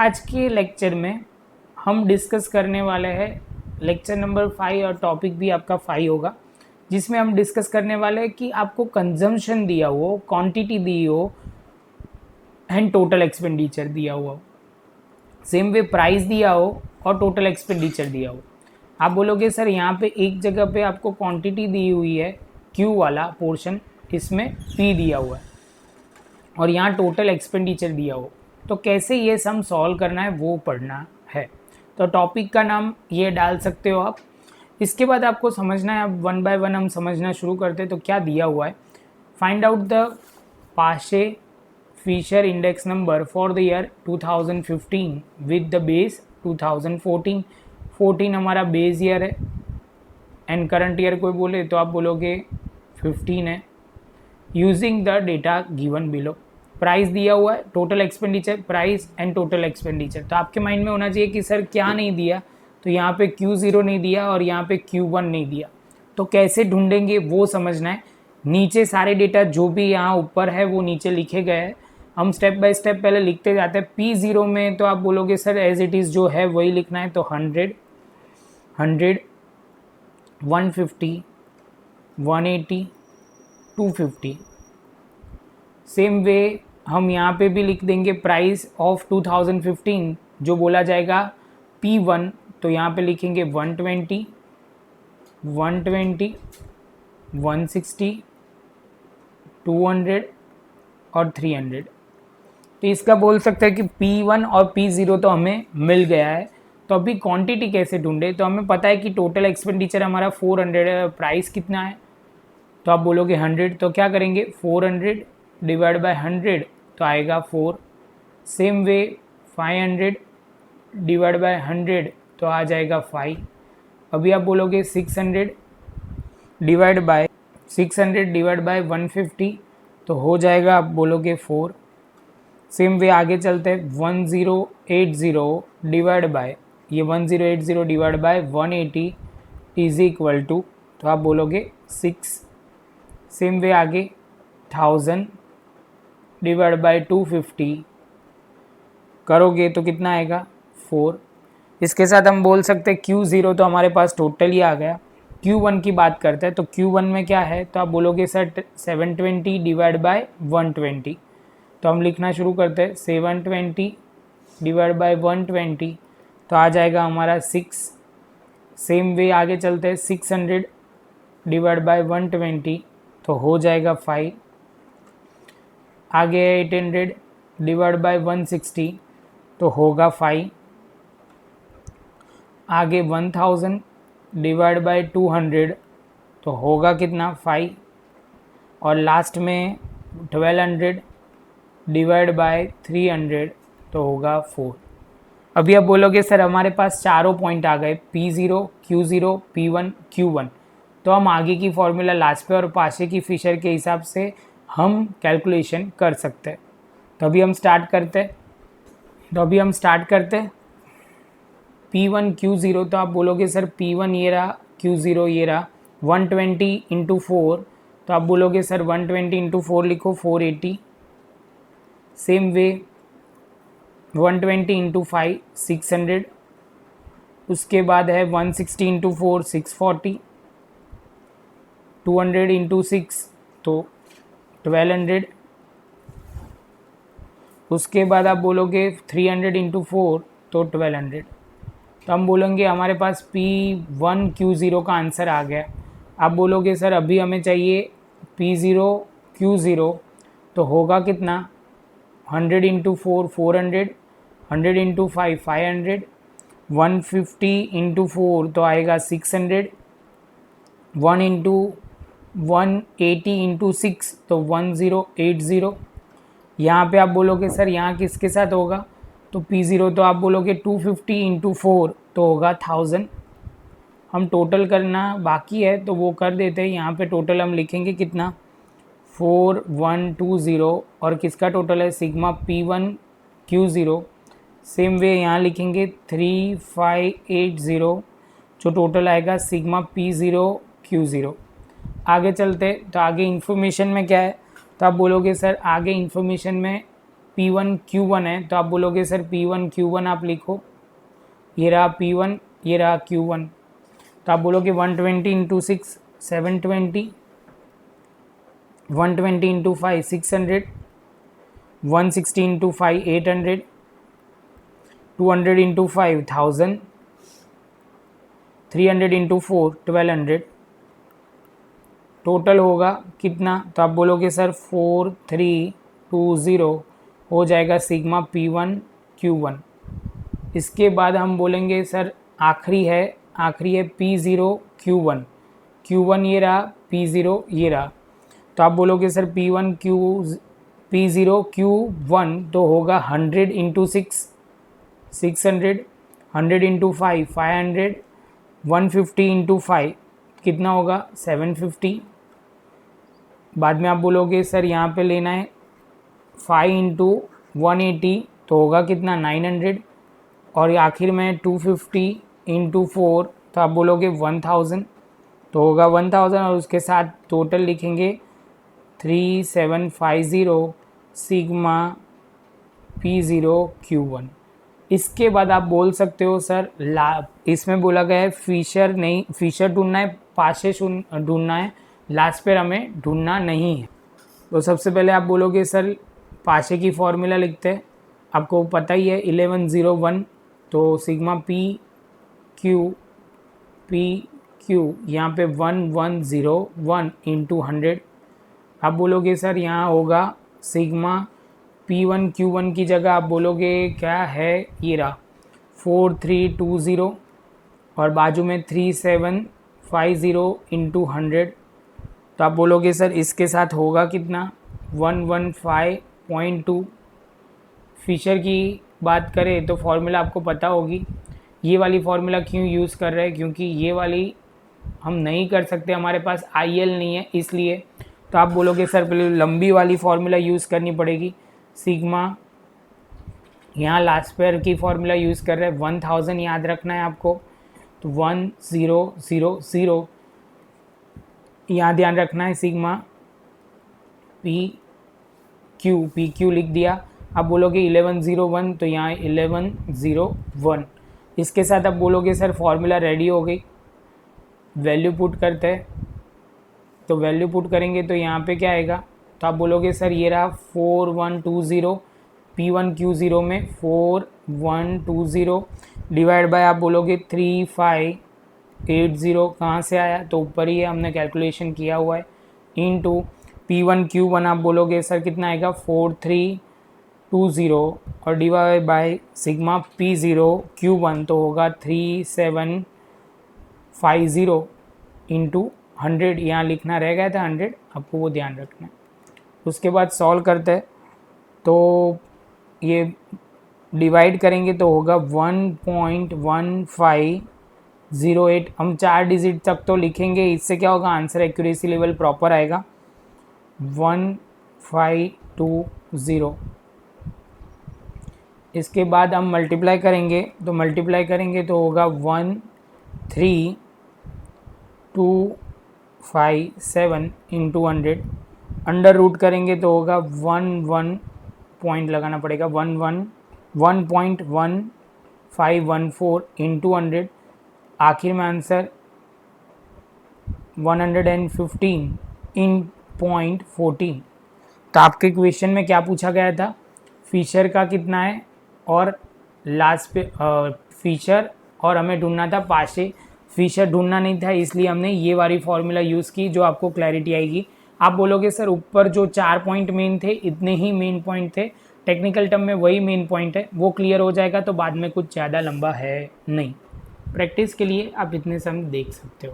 आज के लेक्चर में हम डिस्कस करने वाले हैं लेक्चर नंबर 5 और टॉपिक भी आपका 5 होगा, जिसमें हम डिस्कस करने वाले हैं कि आपको कंजम्पशन दिया हो, क्वांटिटी दी हो एंड टोटल एक्सपेंडिचर दिया हुआ हो, सेम वे प्राइस दिया हो और टोटल एक्सपेंडिचर दिया हो। आप बोलोगे सर यहाँ पे एक जगह पे आपको क्वांटिटी दी हुई है क्यू वाला पोर्शन, इसमें पी दिया हुआ है और यहाँ टोटल एक्सपेंडिचर दिया हो, तो कैसे ये सम सॉल्व करना है वो पढ़ना है। तो टॉपिक का नाम ये डाल सकते हो आप। इसके बाद आपको समझना है, अब वन बाय वन हम समझना शुरू करते हैं। तो क्या दिया हुआ है, find out the Paasche Fisher index number for the year 2015 with the base 2014। 14 हमारा बेस ईयर है एंड करंट ईयर कोई बोले तो आप बोलोगे 15 है। Using the data given below, price दिया हुआ है, total expenditure, price and total expenditure. तो आपके माइंड में होना चाहिए कि सर क्या नहीं दिया, तो यहाँ पे Q0 नहीं दिया और यहाँ पे Q1 नहीं दिया, तो कैसे ढूंढेंगे वो समझना है। नीचे सारे डेटा जो भी यहाँ ऊपर है वो नीचे लिखे गए हैं, हम स्टेप बाय स्टेप पहले लिखते जाते हैं। P0 में तो आप बोलोगे सर एज इट इज़ जो है वही लिखना है, तो 100, 150, 180, 250। सेम वे हम यहाँ पे भी लिख देंगे प्राइस ऑफ 2015 जो बोला जाएगा P1, तो यहाँ पे लिखेंगे 120, 120, 160, 200 और 300। तो इसका बोल सकते हैं कि P1 और P0 तो हमें मिल गया है। तो अभी क्वांटिटी कैसे ढूंढे, तो हमें पता है कि टोटल एक्सपेंडिचर हमारा 400 है, प्राइस कितना है, तो आप बोलोगे 100, तो क्या करेंगे 400 डिवाइड बाय 100 तो आएगा 4। सेम वे 500 डिवाइड बाय 100 तो आ जाएगा 5। अभी आप बोलोगे 600 डिवाइड बाय 150 तो हो जाएगा, आप बोलोगे 4। सेम वे आगे चलते हैं, 1080 डिवाइड बाय, ये 1080 divide by 180 is equal to, तो आप बोलोगे 6। सेम वे आगे 1000 डिवाइड बाय 250 करोगे तो कितना आएगा 4। इसके साथ हम बोल सकते हैं Q0 तो हमारे पास टोटल ही आ गया। Q1 की बात करते हैं, तो Q1 में क्या है, तो आप बोलोगे सर 720 डिवाइड बाय 120, तो हम लिखना शुरू करते हैं 720 डिवाइड बाय 120 तो आ जाएगा हमारा 6। सेम वे आगे चलते हैं, 600 डिवाइड बाय 120 तो हो जाएगा 5। आगे 800 डिवाइड बाय 160 तो होगा 5। आगे 1000 डिवाइड बाय 200 तो होगा कितना 5। और लास्ट में 1200 डिवाइड बाय 300 तो होगा 4। अभी आप बोलोगे सर हमारे पास चारों पॉइंट आ गए, P0, Q0, P1, Q1, तो हम आगे की फॉर्मूला लास्पे और पाशे की फिशर के हिसाब से हम कैलकुलेशन कर सकते हैं। तो अभी हम स्टार्ट करते हैं P1 Q0, तो आप बोलोगे सर P1 ये रहा, Q0 ये रहा, 120 इंटू 4, तो आप बोलोगे सर 120 इंटू 4 लिखो 480। सेम वे 120 इंटू 5 600, उसके बाद है 160 इंटू 4 640, 200 इंटू 6 तो 1200, उसके बाद आप बोलोगे 300 इंटू 4 तो 1200। तो हम बोलेंगे हमारे पास P1 Q0 का आंसर आ गया। आप बोलोगे सर अभी हमें चाहिए P0 Q0, तो होगा कितना 100 इंटू 4 400, 100 इंटू 5 500, 150 इंटू 4 तो आएगा 600, 1 इंटू 180 इंटू 6 तो 1080। यहाँ पे आप बोलोगे सर यहाँ किसके साथ होगा, तो P0 तो आप बोलोगे 250 इंटू 4 तो होगा 1000। हम टोटल करना बाकी है तो वो कर देते हैं। यहाँ पे टोटल हम लिखेंगे कितना 4120 और किसका टोटल है sigma P1 Q0। Same way यहाँ लिखेंगे 3580 जो टोटल आएगा सिग्मा P0 Q0। आगे चलते, तो आगे इन्फॉर्मेशन में क्या है, तो आप बोलोगे सर आगे इन्फॉर्मेशन में P1 Q1 है, तो आप बोलोगे सर P1 Q1 आप लिखो, ये रहा P1, ये रहा Q1, तो आप बोलोगे 120 into 6 720, 120 into 5 600, 160 into 5 800, 200 into 5 1000, 300 into 4 1200, total होगा कितना? तो आप बोलोगे सर 4320 हो जाएगा सिग्मा P1 Q1। इसके बाद हम बोलेंगे सर आखिरी है P0 Q1, Q1 ये रहा, P0 ये रहा, तो आप बोलोगे सर P0 Q1 तो होगा 100 इंटू 6 600, 100 इंटू 5 500, 150 इंटू 5 कितना होगा 750। बाद में आप बोलोगे सर यहाँ पे लेना है 5 इंटू 180 तो होगा कितना 900, और आखिर में 250 इंटू 4 तो आप बोलोगे 1000 तो होगा 1000, और उसके साथ टोटल लिखेंगे 3750 सिग्मा P0 Q1। इसके बाद आप बोल सकते हो सर इसमें बोला गया है फिशर नहीं, फिशर ढूंढना है, पाशे ढूंढना है, लास्ट पेयर हमें ढूंढना नहीं है। तो सबसे पहले आप बोलोगे सर पाशे की फॉर्मूला लिखते हैं, आपको पता ही है 1101, तो सिग्मा P Q यहाँ पे 1101 इंटू 100। आप बोलोगे सर यहाँ होगा सिग्मा P1 Q1 की जगह आप बोलोगे क्या है, ये रहा 4320, और बाजू में 3750 इंटू 100, तो आप बोलोगे सर इसके साथ होगा कितना 115.2। फिशर की बात करें तो फॉर्मूला आपको पता होगी, ये वाली फॉर्मूला क्यों यूज़ कर रहे हैं, क्योंकि ये वाली हम नहीं कर सकते, हमारे पास IL नहीं है इसलिए। तो आप बोलोगे सर पहले लंबी वाली फॉर्मूला यूज़ करनी पड़ेगी, सिग्मा यहाँ लास्ट पेयर की फॉर्मूला यूज़ कर रहे हैं 1000 याद रखना है आपको, तो 1000 यहाँ ध्यान रखना है, सिग्मा PQ लिख दिया। आप बोलोगे 1101 तो यहाँ 1101, इसके साथ आप बोलोगे सर फॉर्मूला रेडी हो गई, वैल्यू पुट करते हैं, तो वैल्यू पुट करेंगे तो यहाँ पे क्या आएगा, तो आप बोलोगे सर ये रहा 4120, P1 Q0 में 4120 डिवाइड बाय आप बोलोगे 3580, कहाँ से आया, तो ऊपर ही है, हमने कैलकुलेशन किया हुआ है, इनटू P1 Q1 आप बोलोगे सर कितना आएगा 4320, और divide by sigma P0 Q1 तो होगा 3750 इंटू 100, यहाँ लिखना रह गया था 100, आपको वो ध्यान रखना है। उसके बाद सॉल्व करते हैं, तो ये डिवाइड करेंगे तो होगा 1.1508, हम 4 डिजिट तक तो लिखेंगे, इससे क्या होगा आंसर एक्यूरेसी लेवल प्रॉपर आएगा 1520। इसके बाद हम मल्टीप्लाई करेंगे, तो मल्टीप्लाई करेंगे तो होगा 13257 इंटू 100, अंडर रूट करेंगे तो होगा 11 पॉइंट लगाना पड़ेगा 1.1514 इंटू 100, आखिर में आंसर 115 इन 0.14। तो आपके क्वेश्चन में क्या पूछा गया था, फिशर का कितना है और लास्ट पे फिशर, और हमें ढूंढना था पाशे, फिशर ढूंढना नहीं था, इसलिए हमने ये वाली फॉर्मूला यूज़ की, जो आपको क्लैरिटी आएगी। आप बोलोगे सर ऊपर जो 4 पॉइंट मेन थे इतने ही मेन पॉइंट थे, टेक्निकल टर्म में वही मेन पॉइंट है, वो क्लियर हो जाएगा तो बाद में कुछ ज़्यादा लंबा है नहीं। प्रैक्टिस के लिए आप इतने समय देख सकते हो।